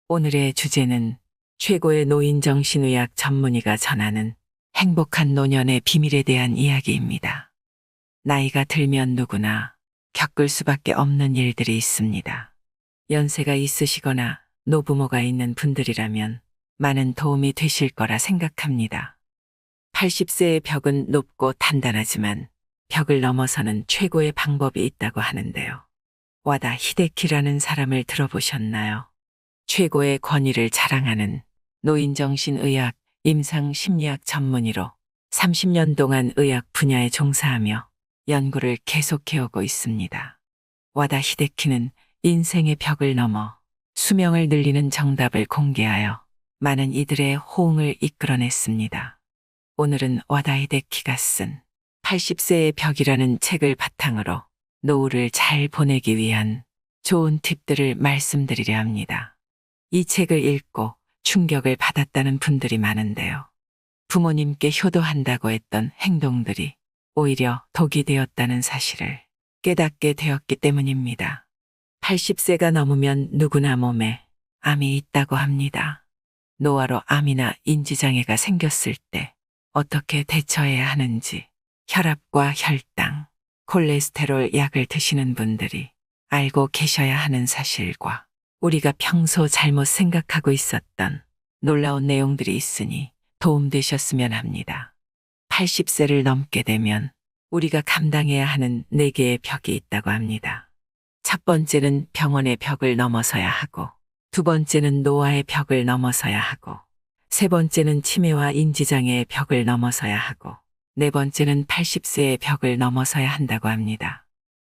오늘의 주제는 최고의 노인정신의학 전문의가 전하는 행복한 노년의 비밀에 대한 이야기입니다. 나이가 들면 누구나 겪을 수밖에 없는 일들이 있습니다. 연세가 있으시거나 노부모가 있는 분들이라면 많은 도움이 되실 거라 생각합니다. 80세의 벽은 높고 단단하지만 벽을 넘어서는 최고의 방법이 있다고 하는데요. 와다 히데키라는 사람을 들어보셨나요? 최고의 권위를 자랑하는 노인정신의학, 임상심리학 전문의로 30년 동안 의학 분야에 종사하며 연구를 계속해오고 있습니다. 와다 히데키는 인생의 벽을 넘어 수명을 늘리는 정답을 공개하여 많은 이들의 호응을 이끌어냈습니다. 오늘은 와다 히데키가 쓴 80세의 벽이라는 책을 바탕으로 노후를 잘 보내기 위한 좋은 팁들을 말씀드리려 합니다. 이 책을 읽고 충격을 받았다는 분들이 많은데요. 부모님께 효도한다고 했던 행동들이 오히려 독이 되었다는 사실을 깨닫게 되었기 때문입니다. 80세가 넘으면 누구나 몸에 암이 있다고 합니다. 노화로 암이나 인지장애가 생겼을 때 어떻게 대처해야 하는지 혈압과 혈당, 콜레스테롤 약을 드시는 분들이 알고 계셔야 하는 사실과 우리가 평소 잘못 생각하고 있었던 놀라운 내용들이 있으니 도움되셨으면 합니다. 80세를 넘게 되면 우리가 감당해야 하는 4개의 벽이 있다고 합니다. 첫 번째는 병원의 벽을 넘어서야 하고, 두 번째는 노화의 벽을 넘어서야 하고, 세 번째는 치매와 인지장애의 벽을 넘어서야 하고, 네 번째는 80세의 벽을 넘어서야 한다고 합니다.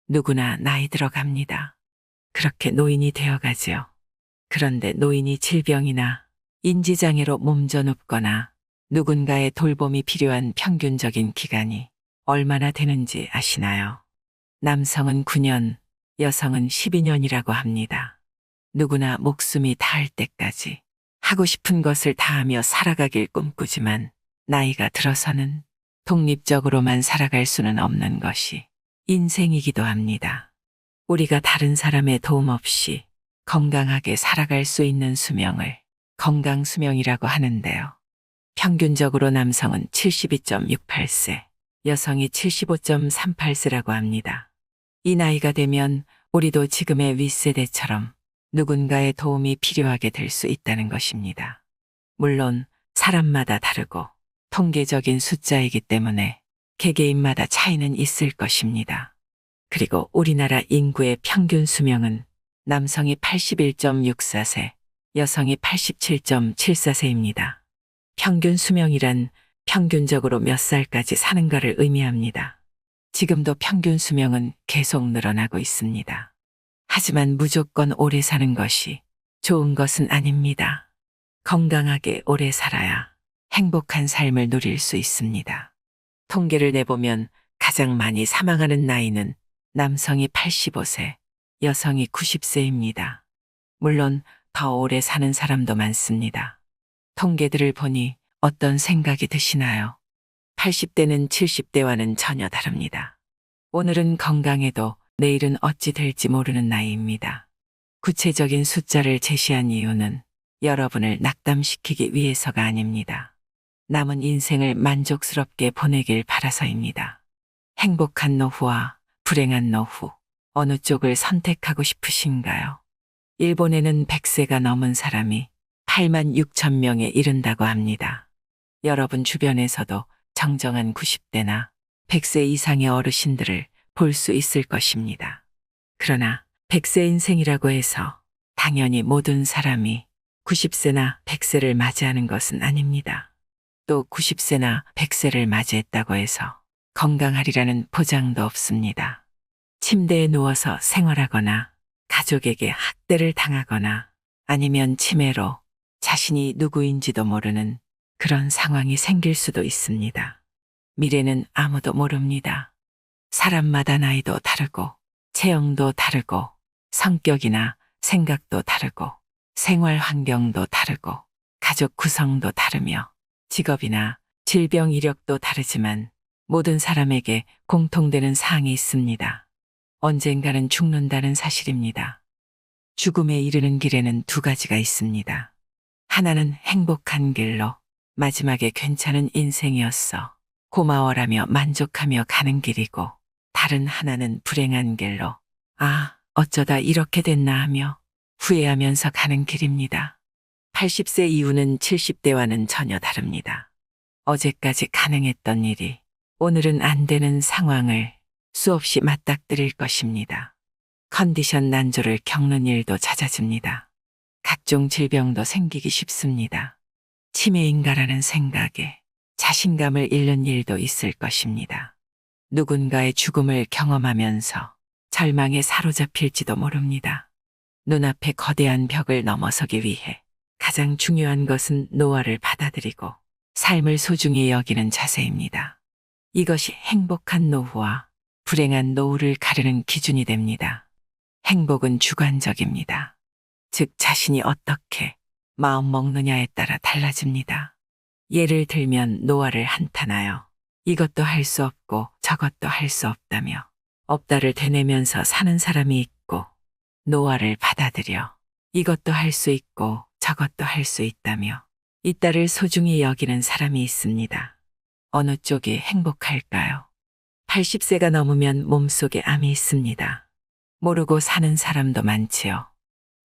누구나 나이 들어갑니다. 그렇게 노인이 되어가지요. 그런데 노인이 질병이나 인지장애로 몸져 눕거나 누군가의 돌봄이 필요한 평균적인 기간이 얼마나 되는지 아시나요? 남성은 9년, 여성은 12년이라고 합니다. 누구나 목숨이 닿을 때까지 하고 싶은 것을 다하며 살아가길 꿈꾸지만 나이가 들어서는 독립적으로만 살아갈 수는 없는 것이 인생이기도 합니다. 우리가 다른 사람의 도움 없이 건강하게 살아갈 수 있는 수명을 건강수명이라고 하는데요. 평균적으로 남성은 72.68세, 여성이 75.38세라고 합니다. 이 나이가 되면 우리도 지금의 윗세대처럼 누군가의 도움이 필요하게 될 수 있다는 것입니다. 물론 사람마다 다르고 통계적인 숫자이기 때문에 개개인마다 차이는 있을 것입니다. 그리고 우리나라 인구의 평균 수명은 남성이 81.64세, 여성이 87.74세입니다. 평균 수명이란 평균적으로 몇 살까지 사는 것을 의미합니다. 지금도 평균 수명은 계속 늘어나고 있습니다. 하지만 무조건 오래 사는 것이 좋은 것은 아닙니다. 건강하게 오래 살아야 행복한 삶을 누릴 수 있습니다. 통계를 내보면 가장 많이 사망하는 나이는 남성이 85세, 여성이 90세입니다. 물론 더 오래 사는 사람도 많습니다. 통계들을 보니 어떤 생각이 드시나요? 80대는 70대와는 전혀 다릅니다. 오늘은 건강해도 내일은 어찌 될지 모르는 나이입니다. 구체적인 숫자를 제시한 이유는 여러분을 낙담시키기 위해서가 아닙니다. 남은 인생을 만족스럽게 보내길 바라서입니다. 행복한 노후와 불행한 노후, 어느 쪽을 선택하고 싶으신가요? 일본에는 100세가 넘은 사람이 8만 6천 명에 이른다고 합니다. 여러분 주변에서도 정정한 90대나 100세 이상의 어르신들을 볼 수 있을 것입니다. 그러나 100세 인생이라고 해서 당연히 모든 사람이 90세나 100세를 맞이하는 것은 아닙니다. 또 90세나 100세를 맞이했다고 해서 건강하리라는 보장도 없습니다. 침대에 누워서 생활하거나 가족에게 학대를 당하거나 아니면 치매로 자신이 누구인지도 모르는 그런 상황이 생길 수도 있습니다. 미래는 아무도 모릅니다. 사람마다 나이도 다르고 체형도 다르고 성격이나 생각도 다르고 생활 환경도 다르고 가족 구성도 다르며 직업이나 질병 이력도 다르지만 모든 사람에게 공통되는 사항이 있습니다. 언젠가는 죽는다는 사실입니다. 죽음에 이르는 길에는 두 가지가 있습니다. 하나는 행복한 길로 마지막에 괜찮은 인생이었어 고마워라며 만족하며 가는 길이고, 다른 하나는 불행한 길로 아, 어쩌다 이렇게 됐나 하며 후회하면서 가는 길입니다. 80세 이후는 70대와는 전혀 다릅니다. 어제까지 가능했던 일이 오늘은 안 되는 상황을 수없이 맞닥뜨릴 것입니다. 컨디션 난조를 겪는 일도 잦아집니다. 각종 질병도 생기기 쉽습니다. 치매인가라는 생각에 자신감을 잃는 일도 있을 것입니다. 누군가의 죽음을 경험하면서 절망에 사로잡힐지도 모릅니다. 눈앞에 거대한 벽을 넘어서기 위해 가장 중요한 것은 노화를 받아들이고 삶을 소중히 여기는 자세입니다. 이것이 행복한 노후와 불행한 노후를 가르는 기준이 됩니다. 행복은 주관적입니다. 즉 자신이 어떻게 마음 먹느냐에 따라 달라집니다. 예를 들면 노화를 한탄하여 이것도 할 수 없고 저것도 할 수 없다며 없다를 되뇌면서 사는 사람이 있고, 노화를 받아들여 이것도 할 수 있고 저것도 할 수 있다며 있다를 소중히 여기는 사람이 있습니다. 어느 쪽이 행복할까요? 80세가 넘으면 몸속에 암이 있습니다. 모르고 사는 사람도 많지요.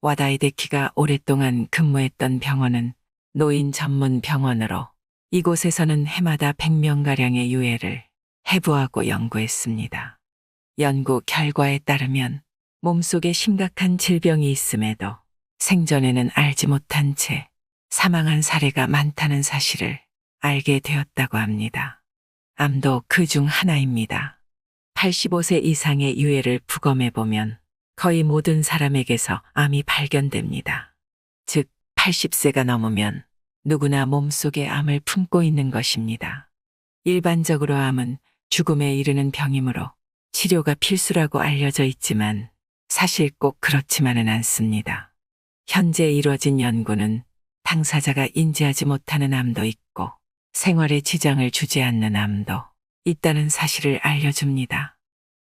와다이데키가 오랫동안 근무했던 병원은 노인 전문 병원으로 이곳에서는 해마다 100명가량의 유해를 해부하고 연구했습니다. 연구 결과에 따르면 몸속에 심각한 질병이 있음에도 생전에는 알지 못한 채 사망한 사례가 많다는 사실을 알게 되었다고 합니다. 암도 그 중 하나입니다. 85세 이상의 유해를 부검해보면 거의 모든 사람에게서 암이 발견됩니다. 즉 80세가 넘으면 누구나 몸속에 암을 품고 있는 것입니다. 일반적으로 암은 죽음에 이르는 병이므로 치료가 필수라고 알려져 있지만 사실 꼭 그렇지만은 않습니다. 현재 이루어진 연구는 당사자가 인지하지 못하는 암도 있고 생활에 지장을 주지 않는 암도 있다는 사실을 알려줍니다.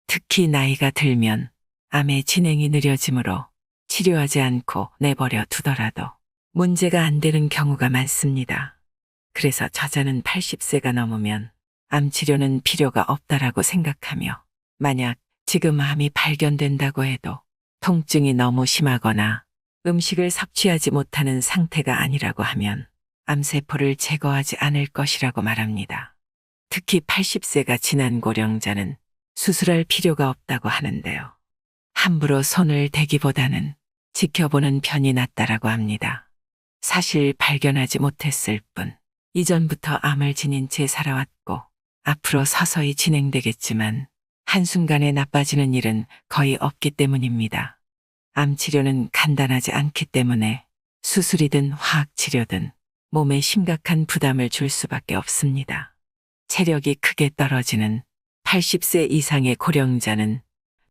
특히 나이가 들면 암의 진행이 느려지므로 치료하지 않고 내버려 두더라도 문제가 안 되는 경우가 많습니다. 그래서 저자는 80세가 넘으면 암 치료는 필요가 없다라고 생각하며, 만약 지금 암이 발견된다고 해도 통증이 너무 심하거나 음식을 섭취하지 못하는 상태가 아니라고 하면 암세포를 제거하지 않을 것이라고 말합니다. 특히 80세가 지난 고령자는 수술할 필요가 없다고 하는데요. 함부로 손을 대기보다는 지켜보는 편이 낫다라고 합니다. 사실 발견하지 못했을 뿐 이전부터 암을 지닌 채 살아왔고 앞으로 서서히 진행되겠지만 한순간에 나빠지는 일은 거의 없기 때문입니다. 암 치료는 간단하지 않기 때문에 수술이든 화학치료든 몸에 심각한 부담을 줄 수밖에 없습니다. 체력이 크게 떨어지는 80세 이상의 고령자는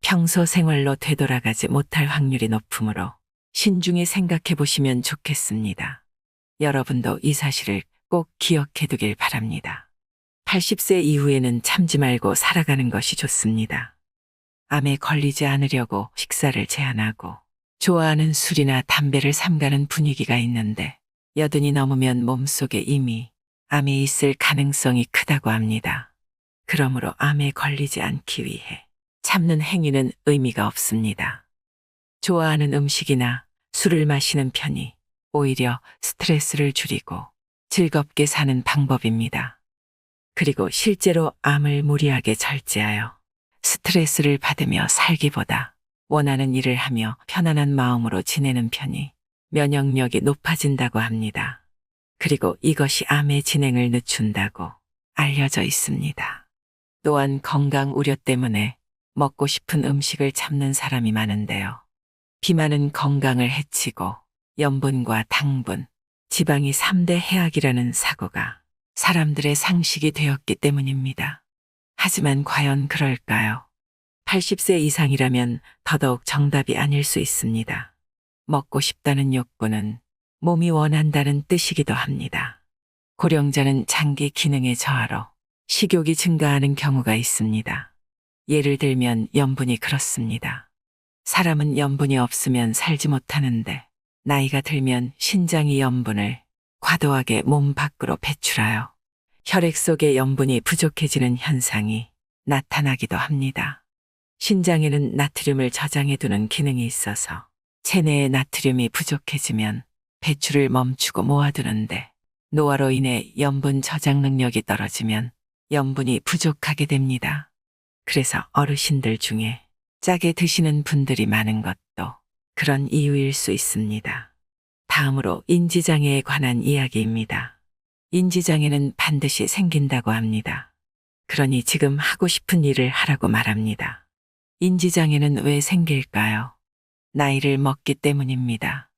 평소 생활로 되돌아가지 못할 확률이 높으므로 신중히 생각해 보시면 좋겠습니다. 여러분도 이 사실을 꼭 기억해 두길 바랍니다. 80세 이후에는 참지 말고 살아가는 것이 좋습니다. 암에 걸리지 않으려고 식사를 제한하고 좋아하는 술이나 담배를 삼가는 분위기가 있는데, 80이 넘으면 몸속에 이미 암이 있을 가능성이 크다고 합니다. 그러므로 암에 걸리지 않기 위해 참는 행위는 의미가 없습니다. 좋아하는 음식이나 술을 마시는 편이 오히려 스트레스를 줄이고 즐겁게 사는 방법입니다. 그리고 실제로 암을 무리하게 절제하여 스트레스를 받으며 살기보다 원하는 일을 하며 편안한 마음으로 지내는 편이 면역력이 높아진다고 합니다. 그리고 이것이 암의 진행을 늦춘다고 알려져 있습니다. 또한 건강 우려 때문에 먹고 싶은 음식을 참는 사람이 많은데요. 비만은 건강을 해치고 염분과 당분, 지방이 3대 해악이라는 사고가 사람들의 상식이 되었기 때문입니다. 하지만 과연 그럴까요? 80세 이상이라면 더더욱 정답이 아닐 수 있습니다. 먹고 싶다는 욕구는 몸이 원한다는 뜻이기도 합니다. 고령자는 장기 기능의 저하로 식욕이 증가하는 경우가 있습니다. 예를 들면 염분이 그렇습니다. 사람은 염분이 없으면 살지 못하는데 나이가 들면 신장이 염분을 과도하게 몸 밖으로 배출하여 혈액 속에 염분이 부족해지는 현상이 나타나기도 합니다. 신장에는 나트륨을 저장해두는 기능이 있어서 체내에 나트륨이 부족해지면 배출을 멈추고 모아두는데 노화로 인해 염분 저장 능력이 떨어지면 염분이 부족하게 됩니다. 그래서 어르신들 중에 짜게 드시는 분들이 많은 것도 그런 이유일 수 있습니다. 다음으로 인지장애에 관한 이야기입니다. 인지장애는 반드시 생긴다고 합니다. 그러니 지금 하고 싶은 일을 하라고 말합니다. 인지장애는 왜 생길까요? 나이를 먹기 때문입니다.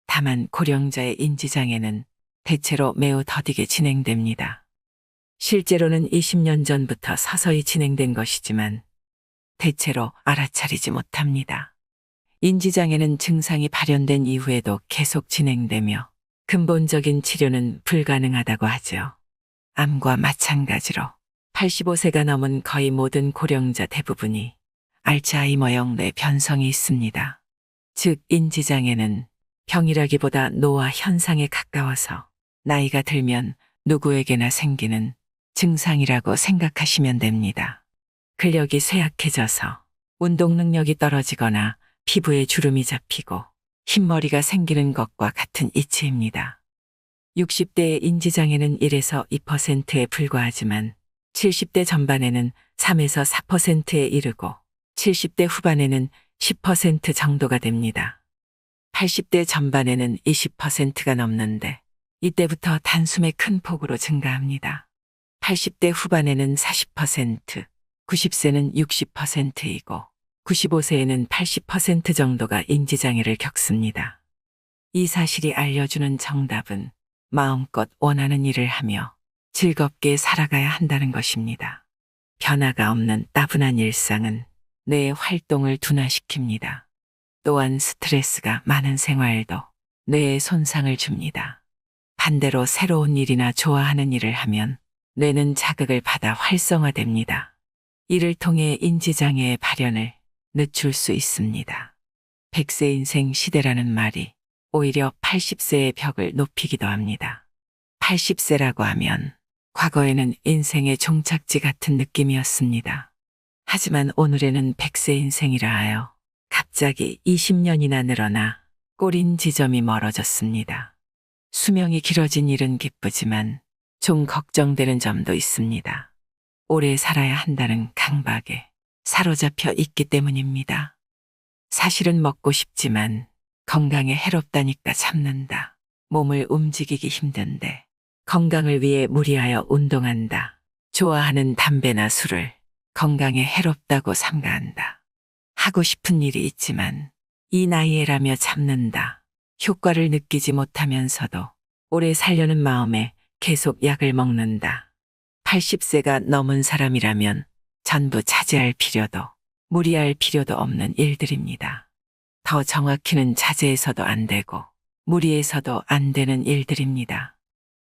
다만 고령자의 인지장애는 대체로 매우 더디게 진행됩니다. 실제로는 20년 전부터 서서히 진행된 것이지만 대체로 알아차리지 못합니다. 인지장애는 증상이 발현된 이후에도 계속 진행되며 근본적인 치료는 불가능하다고 하죠. 암과 마찬가지로 85세가 넘은 거의 모든 고령자 대부분이 알츠하이머형 뇌 변성이 있습니다. 즉 인지장애는 병이라기보다 노화 현상에 가까워서 나이가 들면 누구에게나 생기는 증상이라고 생각하시면 됩니다. 근력이 쇠약해져서 운동 능력이 떨어지거나 피부에 주름이 잡히고 흰머리가 생기는 것과 같은 이치입니다. 60대의 인지장애는 1에서 2%에 불과하지만 70대 전반에는 3에서 4%에 이르고 70대 후반에는 10% 정도가 됩니다. 80대 전반에는 20%가 넘는데 이때부터 단숨에 큰 폭으로 증가합니다. 80대 후반에는 40%, 90세는 60%이고 95세에는 80% 정도가 인지장애를 겪습니다. 이 사실이 알려주는 정답은 마음껏 원하는 일을 하며 즐겁게 살아가야 한다는 것입니다. 변화가 없는 따분한 일상은 뇌의 활동을 둔화시킵니다. 또한 스트레스가 많은 생활도 뇌에 손상을 줍니다. 반대로 새로운 일이나 좋아하는 일을 하면 뇌는 자극을 받아 활성화됩니다. 이를 통해 인지장애의 발현을 늦출 수 있습니다. 100세 인생 시대라는 말이 오히려 80세의 벽을 높이기도 합니다. 80세라고 하면 과거에는 인생의 종착지 같은 느낌이었습니다. 하지만 오늘에는 100세 인생이라 하여 갑자기 20년이나 늘어나 꼬린 지점이 멀어졌습니다. 수명이 길어진 일은 기쁘지만 좀 걱정되는 점도 있습니다. 오래 살아야 한다는 강박에 사로잡혀 있기 때문입니다. 사실은 먹고 싶지만 건강에 해롭다니까 참는다. 몸을 움직이기 힘든데 건강을 위해 무리하여 운동한다. 좋아하는 담배나 술을 건강에 해롭다고 삼가한다. 하고 싶은 일이 있지만 이 나이에라며 참는다. 효과를 느끼지 못하면서도 오래 살려는 마음에 계속 약을 먹는다. 80세가 넘은 사람이라면 전부 자제할 필요도 무리할 필요도 없는 일들입니다. 더 정확히는 자제해서도 안 되고 무리해서도 안 되는 일들입니다.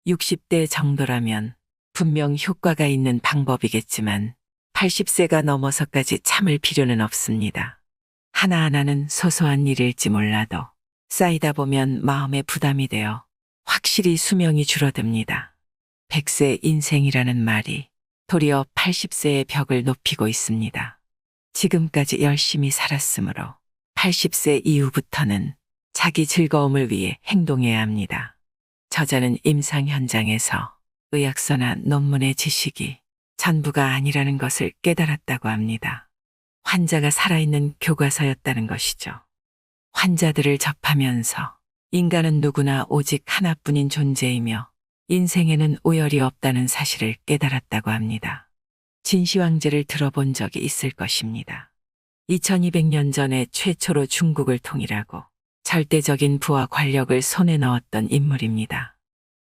60대 정도라면 분명 효과가 있는 방법이겠지만 80세가 넘어서까지 참을 필요는 없습니다. 하나하나는 소소한 일일지 몰라도 쌓이다 보면 마음에 부담이 되어 확실히 수명이 줄어듭니다. 100세 인생이라는 말이 도리어 80세의 벽을 높이고 있습니다. 지금까지 열심히 살았으므로 80세 이후부터는 자기 즐거움을 위해 행동해야 합니다. 저자는 임상 현장에서 의학서나 논문의 지식이 전부가 아니라는 것을 깨달았다고 합니다. 환자가 살아있는 교과서였다는 것이죠. 환자들을 접하면서 인간은 누구나 오직 하나뿐인 존재이며 인생에는 우열이 없다는 사실을 깨달았다고 합니다. 진시황제를 들어본 적이 있을 것입니다. 2200년 전에 최초로 중국을 통일하고 절대적인 부와 권력을 손에 넣었던 인물입니다.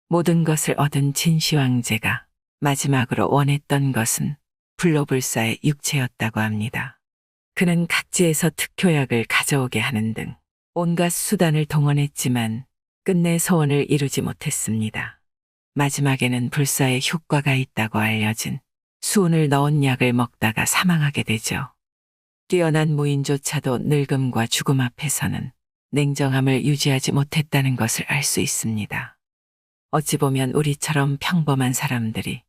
모든 것을 얻은 진시황제가 마지막으로 원했던 것은 불로불사의 육체였다고 합니다. 그는 각지에서 특효약을 가져오게 하는 등 온갖 수단을 동원했지만 끝내 소원을 이루지 못했습니다. 마지막에는 불사의 효과가 있다고 알려진 수은을 넣은 약을 먹다가 사망하게 되죠. 뛰어난 무인조차도 늙음과 죽음 앞에서는 냉정함을 유지하지 못했다는 것을 알 수 있습니다. 어찌 보면 우리처럼 평범한 사람들이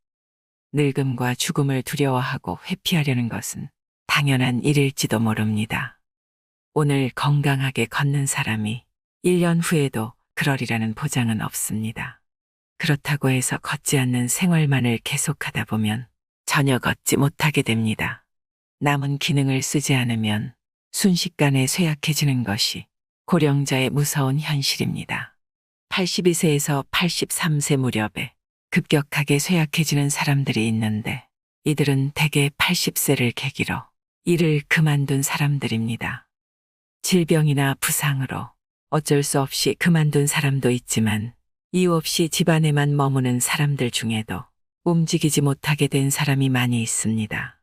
늙음과 죽음을 두려워하고 회피하려는 것은 당연한 일일지도 모릅니다. 오늘 건강하게 걷는 사람이 1년 후에도 그러리라는 보장은 없습니다. 그렇다고 해서 걷지 않는 생활만을 계속하다 보면 전혀 걷지 못하게 됩니다. 남은 기능을 쓰지 않으면 순식간에 쇠약해지는 것이 고령자의 무서운 현실입니다. 82세에서 83세 무렵에 급격하게 쇠약해지는 사람들이 있는데 이들은 대개 80세를 계기로 일을 그만둔 사람들입니다. 질병이나 부상으로 어쩔 수 없이 그만둔 사람도 있지만 이유 없이 집안에만 머무는 사람들 중에도 움직이지 못하게 된 사람이 많이 있습니다.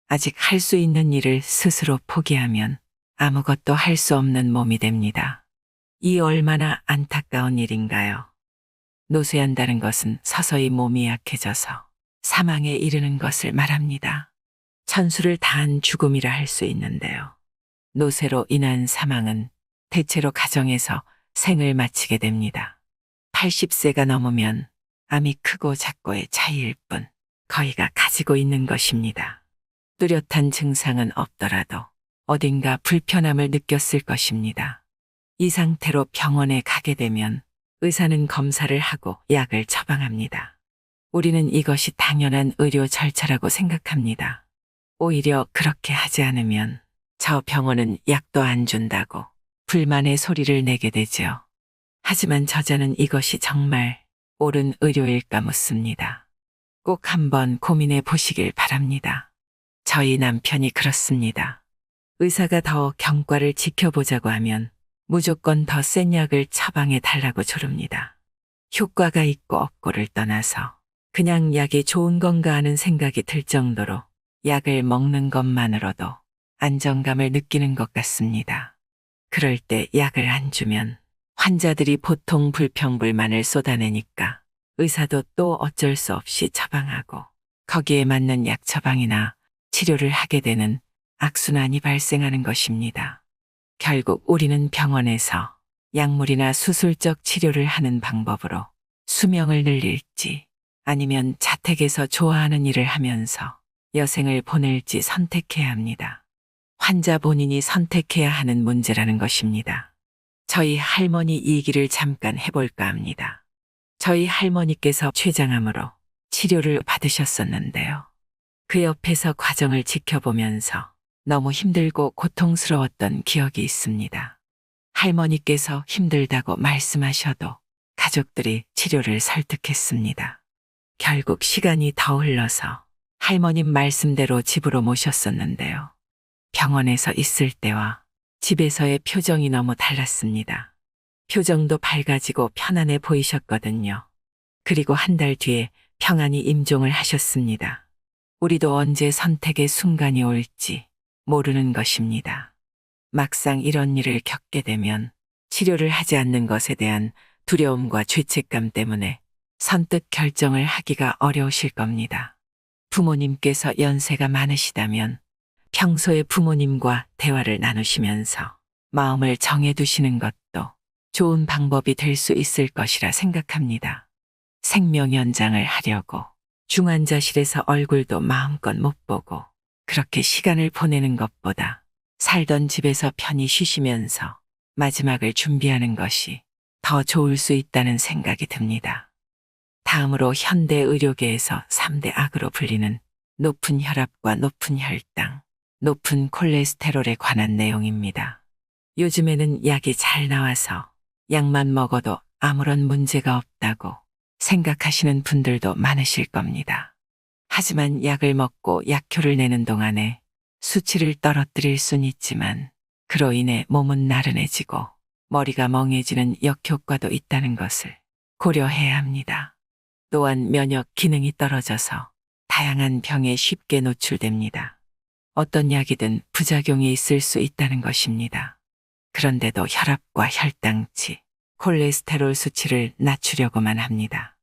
아직 할 수 있는 일을 스스로 포기하면 아무것도 할 수 없는 몸이 됩니다. 이 얼마나 안타까운 일인가요? 노쇠한다는 것은 서서히 몸이 약해져서 사망에 이르는 것을 말합니다. 천수를 다한 죽음이라 할 수 있는데요. 노쇠로 인한 사망은 대체로 가정에서 생을 마치게 됩니다. 80세가 넘으면 암이 크고 작고의 차이일 뿐 거의가 가지고 있는 것입니다. 뚜렷한 증상은 없더라도 어딘가 불편함을 느꼈을 것입니다. 이 상태로 병원에 가게 되면 의사는 검사를 하고 약을 처방합니다. 우리는 이것이 당연한 의료 절차라고 생각합니다. 오히려 그렇게 하지 않으면 저 병원은 약도 안 준다고 불만의 소리를 내게 되죠. 하지만 저자는 이것이 정말 옳은 의료일까 묻습니다. 꼭 한번 고민해 보시길 바랍니다. 저희 남편이 그렇습니다. 의사가 더 경과를 지켜보자고 하면 무조건 더 센 약을 처방해 달라고 조릅니다. 효과가 있고 없고를 떠나서 그냥 약이 좋은 건가 하는 생각이 들 정도로 약을 먹는 것만으로도 안정감을 느끼는 것 같습니다. 그럴 때 약을 안 주면 환자들이 보통 불평불만을 쏟아내니까 의사도 또 어쩔 수 없이 처방하고 거기에 맞는 약 처방이나 치료를 하게 되는 악순환이 발생하는 것입니다. 결국 우리는 병원에서 약물이나 수술적 치료를 하는 방법으로 수명을 늘릴지 아니면 자택에서 좋아하는 일을 하면서 여생을 보낼지 선택해야 합니다. 환자 본인이 선택해야 하는 문제라는 것입니다. 저희 할머니 얘기를 잠깐 해볼까 합니다. 저희 할머니께서 췌장암으로 치료를 받으셨었는데요. 그 옆에서 과정을 지켜보면서 너무 힘들고 고통스러웠던 기억이 있습니다. 할머니께서 힘들다고 말씀하셔도 가족들이 치료를 설득했습니다. 결국 시간이 더 흘러서 할머님 말씀대로 집으로 모셨었는데요. 병원에서 있을 때와 집에서의 표정이 너무 달랐습니다. 표정도 밝아지고 편안해 보이셨거든요. 그리고 한 달 뒤에 평안히 임종을 하셨습니다. 우리도 언제 선택의 순간이 올지 모르는 것입니다. 막상 이런 일을 겪게 되면 치료를 하지 않는 것에 대한 두려움과 죄책감 때문에 선뜻 결정을 하기가 어려우실 겁니다. 부모님께서 연세가 많으시다면 평소에 부모님과 대화를 나누시면서 마음을 정해두시는 것도 좋은 방법이 될 수 있을 것이라 생각합니다. 생명 연장을 하려고 중환자실에서 얼굴도 마음껏 못 보고 그렇게 시간을 보내는 것보다 살던 집에서 편히 쉬시면서 마지막을 준비하는 것이 더 좋을 수 있다는 생각이 듭니다. 다음으로 현대 의료계에서 3대 악으로 불리는 높은 혈압과 높은 혈당, 높은 콜레스테롤에 관한 내용입니다. 요즘에는 약이 잘 나와서 약만 먹어도 아무런 문제가 없다고 생각하시는 분들도 많으실 겁니다. 하지만 약을 먹고 약효를 내는 동안에 수치를 떨어뜨릴 순 있지만 그로 인해 몸은 나른해지고 머리가 멍해지는 역효과도 있다는 것을 고려해야 합니다. 또한 면역 기능이 떨어져서 다양한 병에 쉽게 노출됩니다. 어떤 약이든 부작용이 있을 수 있다는 것입니다. 그런데도 혈압과 혈당치, 콜레스테롤 수치를 낮추려고만 합니다.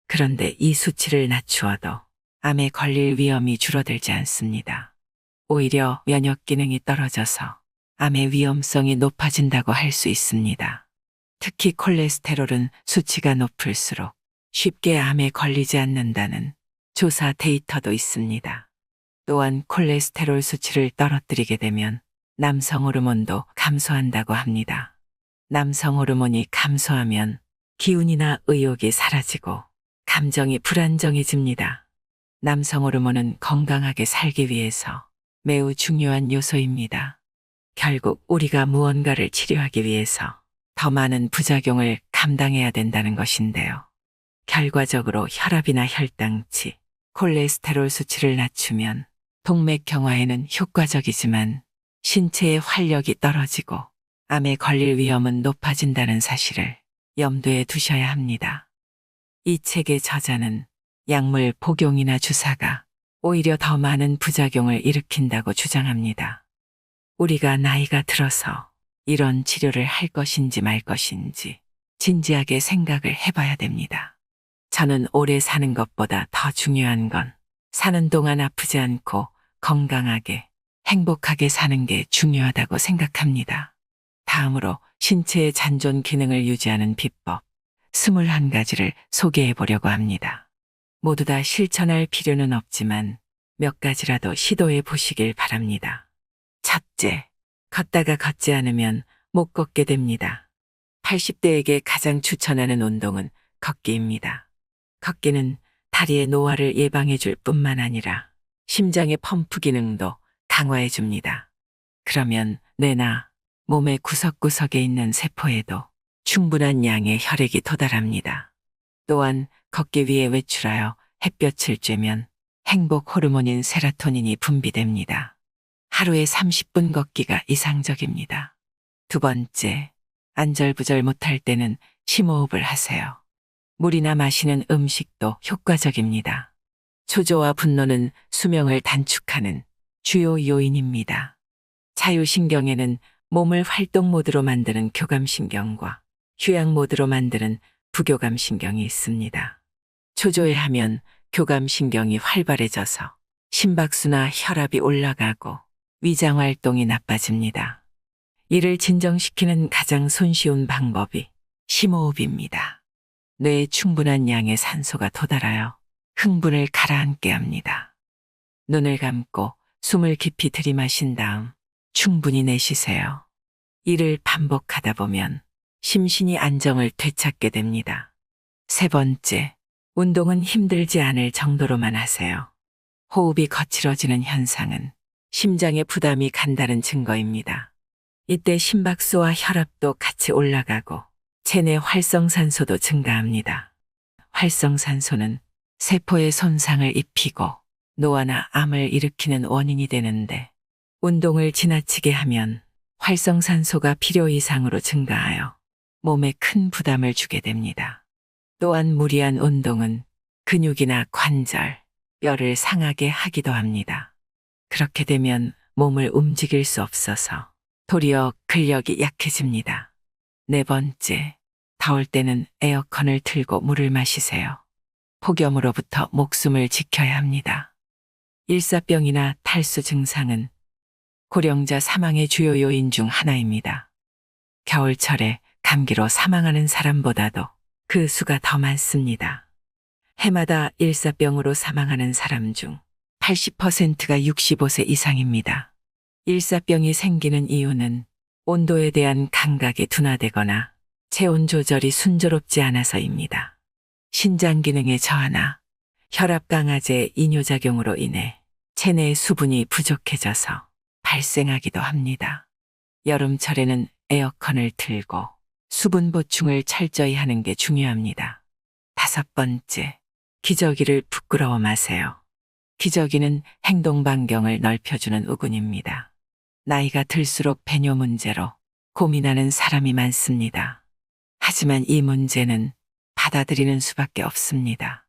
그런데 이 수치를 낮추어도 암에 걸릴 위험이 줄어들지 않습니다. 오히려 면역 기능이 떨어져서 암의 위험성이 높아진다고 할 수 있습니다. 특히 콜레스테롤은 수치가 높을수록 쉽게 암에 걸리지 않는다는 조사 데이터도 있습니다. 또한 콜레스테롤 수치를 떨어뜨리게 되면 남성 호르몬도 감소한다고 합니다. 남성 호르몬이 감소하면 기운이나 의욕이 사라지고 감정이 불안정해집니다. 남성 호르몬은 건강하게 살기 위해서 매우 중요한 요소입니다. 결국 우리가 무언가를 치료하기 위해서 더 많은 부작용을 감당해야 된다는 것인데요. 결과적으로 혈압이나 혈당치, 콜레스테롤 수치를 낮추면 동맥경화에는 효과적이지만 신체의 활력이 떨어지고 암에 걸릴 위험은 높아진다는 사실을 염두에 두셔야 합니다. 이 책의 저자는 약물 복용이나 주사가 오히려 더 많은 부작용을 일으킨다고 주장합니다. 우리가 나이가 들어서 이런 치료를 할 것인지 말 것인지 진지하게 생각을 해봐야 됩니다. 저는 오래 사는 것보다 더 중요한 건 사는 동안 아프지 않고 건강하게 행복하게 사는 게 중요하다고 생각합니다. 다음으로 신체의 잔존 기능을 유지하는 비법 21가지를 소개해 보려고 합니다. 모두 다 실천할 필요는 없지만 몇 가지라도 시도해 보시길 바랍니다. 첫째, 걷다가 걷지 않으면 못 걷게 됩니다. 80대에게 가장 추천하는 운동은 걷기입니다. 걷기는 다리의 노화를 예방해 줄 뿐만 아니라 심장의 펌프 기능도 강화해 줍니다. 그러면 뇌나 몸의 구석구석에 있는 세포에도 충분한 양의 혈액이 도달합니다. 또한 걷기 위해 외출하여 햇볕을 쬐면 행복 호르몬인 세로토닌이 분비됩니다. 하루에 30분 걷기가 이상적입니다. 두 번째, 안절부절 못할 때는 심호흡을 하세요. 물이나 마시는 음식도 효과적입니다. 초조와 분노는 수명을 단축하는 주요 요인입니다. 자율신경에는 몸을 활동 모드로 만드는 교감신경과 휴양 모드로 만드는 부교감신경이 있습니다. 초조해하면 교감신경이 활발해져서 심박수나 혈압이 올라가고 위장활동이 나빠집니다. 이를 진정시키는 가장 손쉬운 방법이 심호흡입니다. 뇌에 충분한 양의 산소가 도달하여 흥분을 가라앉게 합니다. 눈을 감고 숨을 깊이 들이마신 다음 충분히 내쉬세요. 이를 반복하다 보면 심신이 안정을 되찾게 됩니다. 세 번째, 운동은 힘들지 않을 정도로만 하세요. 호흡이 거칠어지는 현상은 심장에 부담이 간다는 증거입니다. 이때 심박수와 혈압도 같이 올라가고 체내 활성산소도 증가합니다. 활성산소는 세포에 손상을 입히고 노화나 암을 일으키는 원인이 되는데 운동을 지나치게 하면 활성산소가 필요 이상으로 증가하여 몸에 큰 부담을 주게 됩니다. 또한 무리한 운동은 근육이나 관절, 뼈를 상하게 하기도 합니다. 그렇게 되면 몸을 움직일 수 없어서 도리어 근력이 약해집니다. 네 번째, 더울 때는 에어컨을 틀고 물을 마시세요. 폭염으로부터 목숨을 지켜야 합니다. 일사병이나 탈수 증상은 고령자 사망의 주요 요인 중 하나입니다. 겨울철에 감기로 사망하는 사람보다도 그 수가 더 많습니다. 해마다 일사병으로 사망하는 사람 중 80%가 65세 이상입니다. 일사병이 생기는 이유는 온도에 대한 감각이 둔화되거나 체온 조절이 순조롭지 않아서입니다. 신장 기능의 저하나 혈압 강화제 이뇨작용으로 인해 체내 수분이 부족해져서 발생하기도 합니다. 여름철에는 에어컨을 틀고 수분 보충을 철저히 하는 게 중요합니다. 다섯 번째, 기저귀를 부끄러워 마세요. 기저귀는 행동 반경을 넓혀주는 우군입니다. 나이가 들수록 배뇨 문제로 고민하는 사람이 많습니다. 하지만 이 문제는 받아들이는 수밖에 없습니다.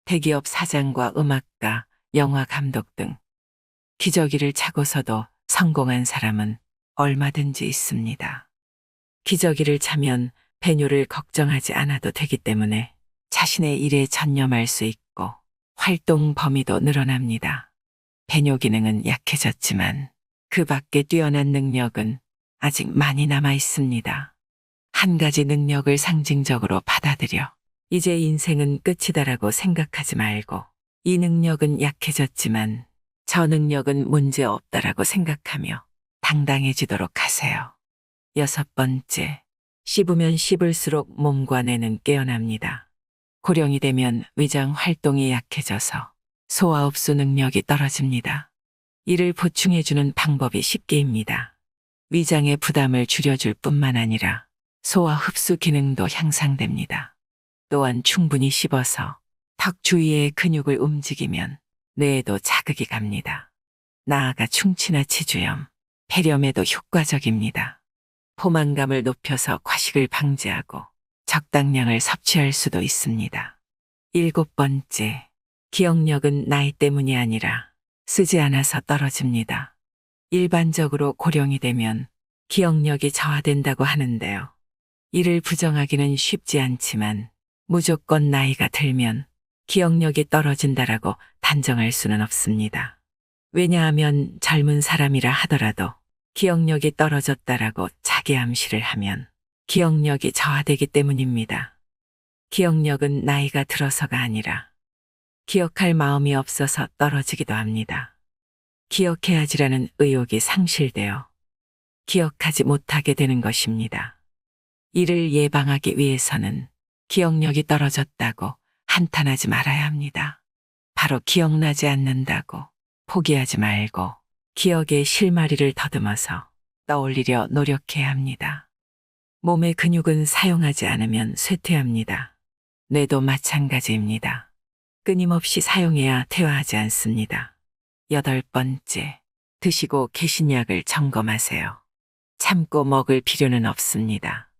대기업 사장과 음악가, 영화 감독 등 기저귀를 차고서도 성공한 사람은 얼마든지 있습니다. 기저귀를 차면 배뇨를 걱정하지 않아도 되기 때문에 자신의 일에 전념할 수 있고 활동 범위도 늘어납니다. 배뇨 기능은 약해졌지만 그 밖에 뛰어난 능력은 아직 많이 남아 있습니다. 한 가지 능력을 상징적으로 받아들여 이제 인생은 끝이다라고 생각하지 말고 이 능력은 약해졌지만 저 능력은 문제 없다라고 생각하며 당당해지도록 하세요. 6번째, 씹으면 씹을수록 몸과 뇌는 깨어납니다. 고령이 되면 위장 활동이 약해져서 소화 흡수 능력이 떨어집니다. 이를 보충해주는 방법이 쉽게입니다. 위장의 부담을 줄여줄 뿐만 아니라 소화 흡수 기능도 향상됩니다. 또한 충분히 씹어서 턱 주위의 근육을 움직이면 뇌에도 자극이 갑니다. 나아가 충치나 치주염, 폐렴에도 효과적입니다. 포만감을 높여서 과식을 방지하고 적당량을 섭취할 수도 있습니다. 7번째, 기억력은 나이 때문이 아니라 쓰지 않아서 떨어집니다. 일반적으로 고령이 되면 기억력이 저하된다고 하는데요. 이를 부정하기는 쉽지 않지만 무조건 나이가 들면 기억력이 떨어진다라고 단정할 수는 없습니다. 왜냐하면 젊은 사람이라 하더라도 기억력이 떨어졌다라고 자기 암시를 하면 기억력이 저하되기 때문입니다. 기억력은 나이가 들어서가 아니라 기억할 마음이 없어서 떨어지기도 합니다. 기억해야지라는 의욕이 상실되어 기억하지 못하게 되는 것입니다. 이를 예방하기 위해서는 기억력이 떨어졌다고 한탄하지 말아야 합니다. 바로 기억나지 않는다고 포기하지 말고 기억의 실마리를 더듬어서 떠올리려 노력해야 합니다. 몸의 근육은 사용하지 않으면 쇠퇴합니다. 뇌도 마찬가지입니다. 끊임없이 사용해야 퇴화하지 않습니다. 8번째, 드시고 계신 약을 점검하세요. 참고 먹을 필요는 없습니다.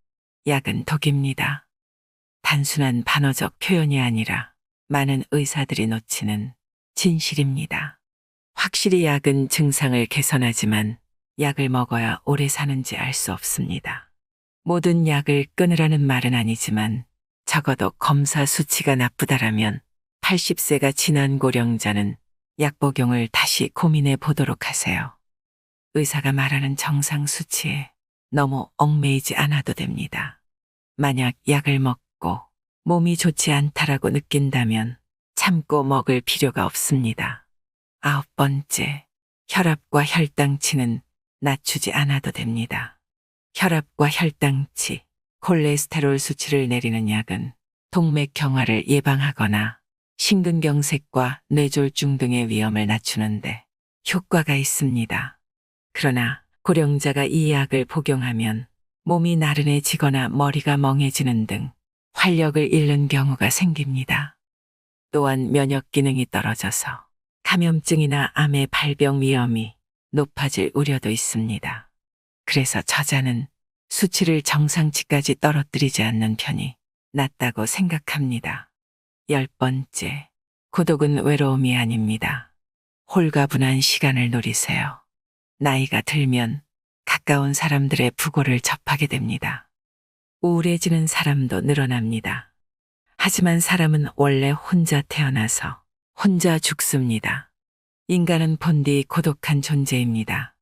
약은 독입니다. 단순한 반어적 표현이 아니라 많은 의사들이 놓치는 진실입니다. 확실히 약은 증상을 개선하지만 약을 먹어야 오래 사는지 알 수 없습니다. 모든 약을 끊으라는 말은 아니지만 적어도 검사 수치가 나쁘다라면 80세가 지난 고령자는 약 복용을 다시 고민해 보도록 하세요. 의사가 말하는 정상 수치에 너무 얽매이지 않아도 됩니다. 만약 약을 먹고 몸이 좋지 않다라고 느낀다면 참고 먹을 필요가 없습니다. 9번째, 혈압과 혈당치는 낮추지 않아도 됩니다. 혈압과 혈당치, 콜레스테롤 수치를 내리는 약은 동맥경화를 예방하거나 심근경색과 뇌졸중 등의 위험을 낮추는데 효과가 있습니다. 그러나 고령자가 이 약을 복용하면 몸이 나른해지거나 머리가 멍해지는 등 활력을 잃는 경우가 생깁니다. 또한 면역 기능이 떨어져서 감염증이나 암의 발병 위험이 높아질 우려도 있습니다. 그래서 저자는 수치를 정상치까지 떨어뜨리지 않는 편이 낫다고 생각합니다. 10번째, 고독은 외로움이 아닙니다. 홀가분한 시간을 누리세요. 나이가 들면 가까운 사람들의 부고를 접하게 됩니다. 우울해지는 사람도 늘어납니다. 하지만 사람은 원래 혼자 태어나서 혼자 죽습니다. 인간은 본디 고독한 존재입니다.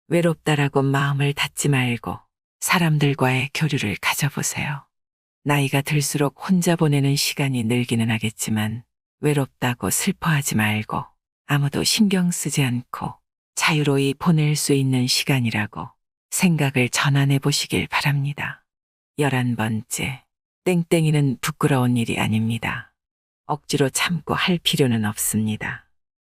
외롭다라고 마음을 닫지 말고 사람들과의 교류를 가져보세요. 나이가 들수록 혼자 보내는 시간이 늘기는 하겠지만 외롭다고 슬퍼하지 말고 아무도 신경 쓰지 않고 자유로이 보낼 수 있는 시간이라고 생각을 전환해 보시길 바랍니다. 11번째, 땡땡이는 부끄러운 일이 아닙니다. 억지로 참고 할 필요는 없습니다.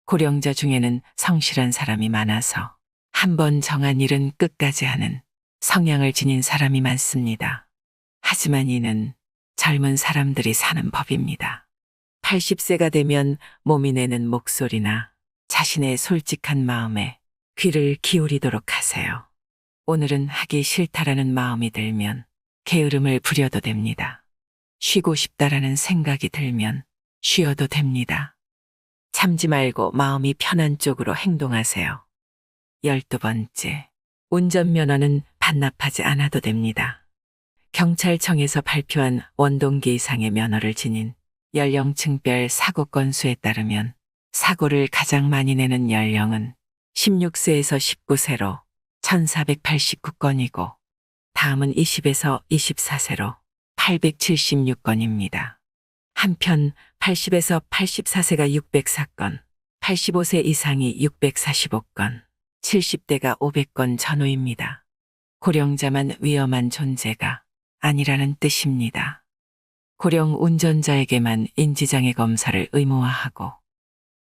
고령자 중에는 성실한 사람이 많아서 한번 정한 일은 끝까지 하는 성향을 지닌 사람이 많습니다. 하지만 이는 젊은 사람들이 사는 법입니다. 80세가 되면 몸이 내는 목소리나 자신의 솔직한 마음에 귀를 기울이도록 하세요. 오늘은 하기 싫다라는 마음이 들면 게으름을 부려도 됩니다. 쉬고 싶다라는 생각이 들면 쉬어도 됩니다. 참지 말고 마음이 편한 쪽으로 행동하세요. 12번째, 운전면허는 반납하지 않아도 됩니다. 경찰청에서 발표한 원동기 이상의 면허를 지닌 연령층별 사고 건수에 따르면 사고를 가장 많이 내는 연령은 16세에서 19세로 1489건이고 다음은 20에서 24세로 876건입니다. 한편 80에서 84세가 604건, 85세 이상이 645건, 70대가 500건 전후입니다. 고령자만 위험한 존재가 아니라는 뜻입니다. 고령 운전자에게만 인지장애 검사를 의무화하고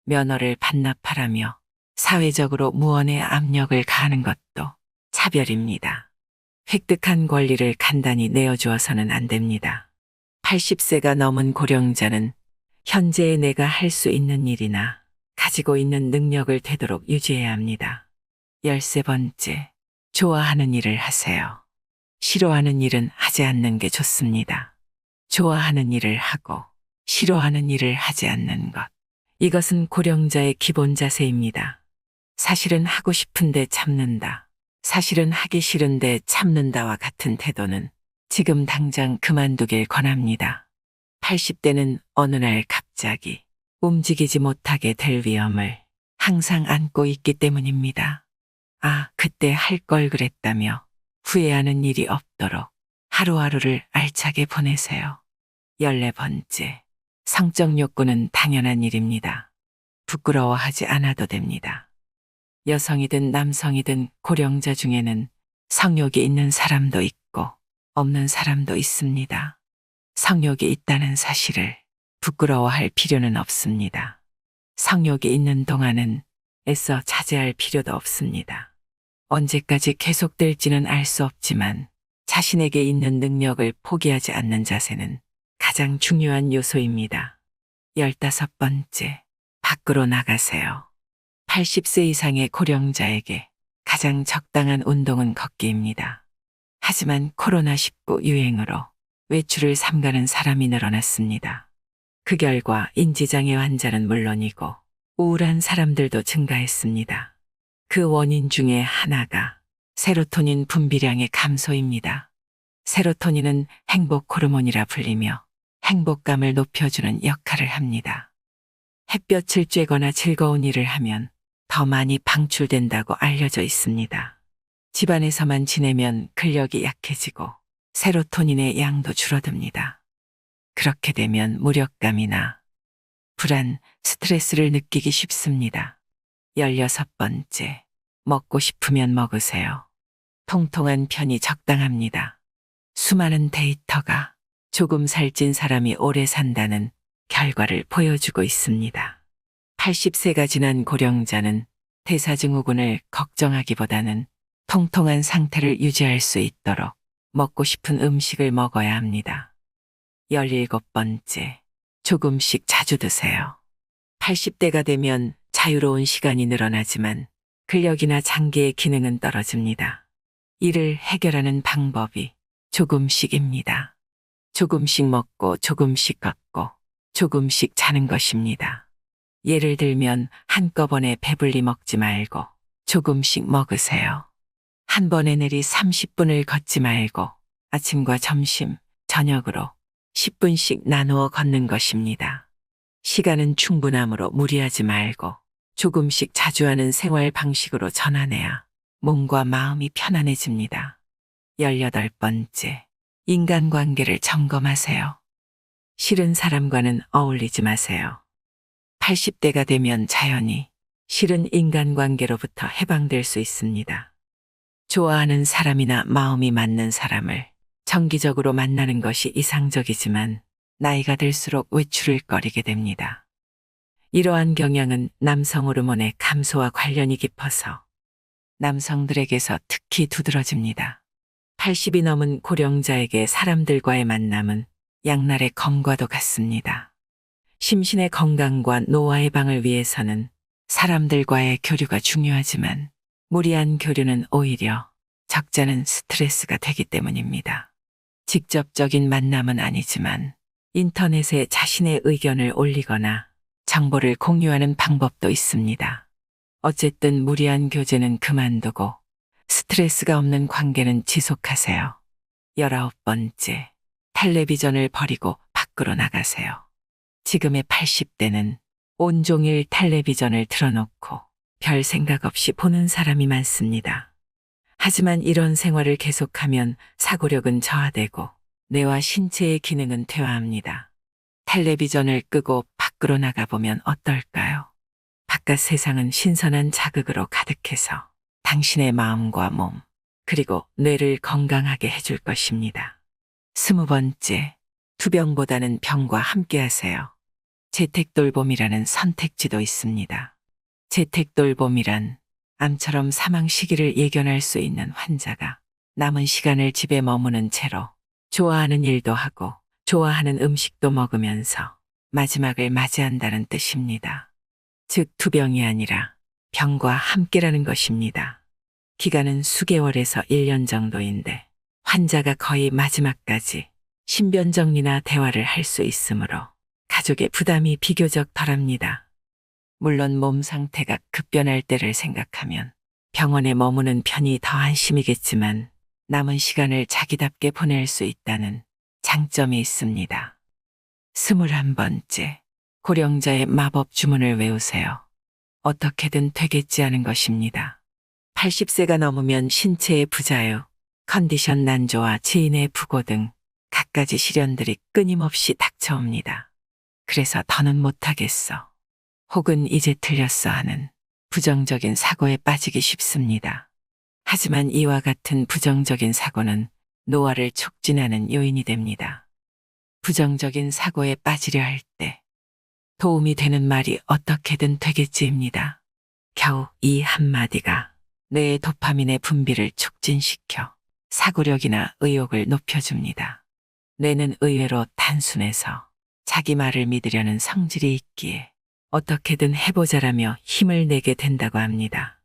면허를 반납하라며 사회적으로 무언의 압력을 가하는 것도 차별입니다. 획득한 권리를 간단히 내어주어서는 안 됩니다. 80세가 넘은 고령자는 현재의 내가 할 수 있는 일이나 가지고 있는 능력을 되도록 유지해야 합니다. 13번째, 좋아하는 일을 하세요. 싫어하는 일은 하지 않는 게 좋습니다. 좋아하는 일을 하고 싫어하는 일을 하지 않는 것. 이것은 고령자의 기본 자세입니다. 사실은 하고 싶은데 참는다. 사실은 하기 싫은데 참는다와 같은 태도는 지금 당장 그만두길 권합니다. 80대는 어느 날 갑자기 움직이지 못하게 될 위험을 항상 안고 있기 때문입니다. 아, 그때 할 걸 그랬다며 후회하는 일이 없도록 하루하루를 알차게 보내세요. 14번째, 성적 욕구는 당연한 일입니다. 부끄러워하지 않아도 됩니다. 여성이든 남성이든 고령자 중에는 성욕이 있는 사람도 있고 없는 사람도 있습니다. 성욕이 있다는 사실을 부끄러워할 필요는 없습니다. 성욕이 있는 동안은 애써 자제할 필요도 없습니다. 언제까지 계속될지는 알 수 없지만 자신에게 있는 능력을 포기하지 않는 자세는 가장 중요한 요소입니다. 15번째, 밖으로 나가세요. 80세 이상의 고령자에게 가장 적당한 운동은 걷기입니다. 하지만 코로나19 유행으로 외출을 삼가는 사람이 늘어났습니다. 그 결과 인지장애 환자는 물론이고 우울한 사람들도 증가했습니다. 그 원인 중에 하나가 세로토닌 분비량의 감소입니다. 세로토닌은 행복 호르몬이라 불리며 행복감을 높여주는 역할을 합니다. 햇볕을 쬐거나 즐거운 일을 하면 더 많이 방출된다고 알려져 있습니다. 집안에서만 지내면 근력이 약해지고 세로토닌의 양도 줄어듭니다. 그렇게 되면 무력감이나 불안, 스트레스를 느끼기 쉽습니다. 16번째, 먹고 싶으면 먹으세요. 통통한 편이 적당합니다. 수많은 데이터가 조금 살찐 사람이 오래 산다는 결과를 보여주고 있습니다. 80세가 지난 고령자는 대사증후군을 걱정하기보다는 통통한 상태를 유지할 수 있도록 먹고 싶은 음식을 먹어야 합니다. 17번째, 조금씩 자주 드세요. 80대가 되면 자유로운 시간이 늘어나지만 근력이나 장기의 기능은 떨어집니다. 이를 해결하는 방법이 조금씩입니다. 조금씩 먹고 조금씩 걷고 조금씩 자는 것입니다. 예를 들면 한꺼번에 배불리 먹지 말고 조금씩 먹으세요. 한 번에 내리 30분을 걷지 말고 아침과 점심, 저녁으로 10분씩 나누어 걷는 것입니다. 시간은 충분하므로 무리하지 말고 조금씩 자주 하는 생활 방식으로 전환해야 몸과 마음이 편안해집니다. 18번째, 인간관계를 점검하세요. 싫은 사람과는 어울리지 마세요. 80대가 되면 자연히 싫은 인간관계로부터 해방될 수 있습니다. 좋아하는 사람이나 마음이 맞는 사람을 정기적으로 만나는 것이 이상적이지만 나이가 들수록 외출을 꺼리게 됩니다. 이러한 경향은 남성 호르몬의 감소와 관련이 깊어서 남성들에게서 특히 두드러집니다. 80이 넘은 고령자에게 사람들과의 만남은 양날의 검과도 같습니다. 심신의 건강과 노화 예방을 위해서는 사람들과의 교류가 중요하지만 무리한 교류는 오히려 적잖은 스트레스가 되기 때문입니다. 직접적인 만남은 아니지만 인터넷에 자신의 의견을 올리거나 정보를 공유하는 방법도 있습니다. 어쨌든 무리한 교제는 그만두고 스트레스가 없는 관계는 지속하세요. 19번째, 텔레비전을 버리고 밖으로 나가세요. 지금의 80대는 온종일 텔레비전을 틀어놓고 별 생각 없이 보는 사람이 많습니다. 하지만 이런 생활을 계속하면 사고력은 저하되고 뇌와 신체의 기능은 퇴화합니다. 텔레비전을 끄고 밖으로 나가보면 어떨까요? 바깥 세상은 신선한 자극으로 가득해서 당신의 마음과 몸, 그리고 뇌를 건강하게 해줄 것입니다. 20번째, 투병보다는 병과 함께 하세요. 재택돌봄이라는 선택지도 있습니다. 재택돌봄이란 암처럼 사망 시기를 예견할 수 있는 환자가 남은 시간을 집에 머무는 채로 좋아하는 일도 하고 좋아하는 음식도 먹으면서 마지막을 맞이한다는 뜻입니다. 즉, 투병이 아니라 병과 함께라는 것입니다. 기간은 수개월에서 1년 정도인데 환자가 거의 마지막까지 신변정리나 대화를 할 수 있으므로 가족의 부담이 비교적 덜합니다. 물론 몸 상태가 급변할 때를 생각하면 병원에 머무는 편이 더 안심이겠지만 남은 시간을 자기답게 보낼 수 있다는 장점이 있습니다. 21번째, 고령자의 마법 주문을 외우세요. 어떻게든 되겠지 하는 것입니다. 80세가 넘으면 신체의 부자유, 컨디션 난조와 지인의 부고 등 갖가지 시련들이 끊임없이 닥쳐옵니다. 그래서 더는 못하겠어. 혹은 이제 틀렸어 하는 부정적인 사고에 빠지기 쉽습니다. 하지만 이와 같은 부정적인 사고는 노화를 촉진하는 요인이 됩니다. 부정적인 사고에 빠지려 할 때 도움이 되는 말이 어떻게든 되겠지입니다. 겨우 이 한마디가 뇌의 도파민의 분비를 촉진시켜 사고력이나 의욕을 높여줍니다. 뇌는 의외로 단순해서 자기 말을 믿으려는 성질이 있기에 어떻게든 해보자라며 힘을 내게 된다고 합니다.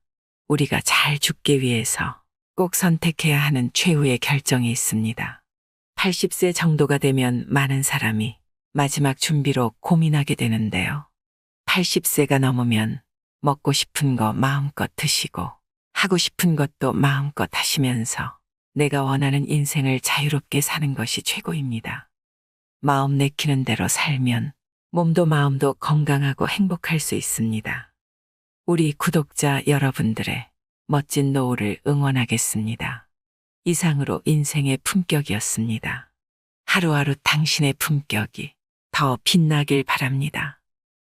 우리가 잘 죽기 위해서 꼭 선택해야 하는 최후의 결정이 있습니다. 80세 정도가 되면 많은 사람이 마지막 준비로 고민하게 되는데요. 80세가 넘으면 먹고 싶은 거 마음껏 드시고 하고 싶은 것도 마음껏 하시면서 내가 원하는 인생을 자유롭게 사는 것이 최고입니다. 마음 내키는 대로 살면 몸도 마음도 건강하고 행복할 수 있습니다. 우리 구독자 여러분들의 멋진 노후를 응원하겠습니다. 이상으로 인생의 품격이었습니다. 하루하루 당신의 품격이 더 빛나길 바랍니다.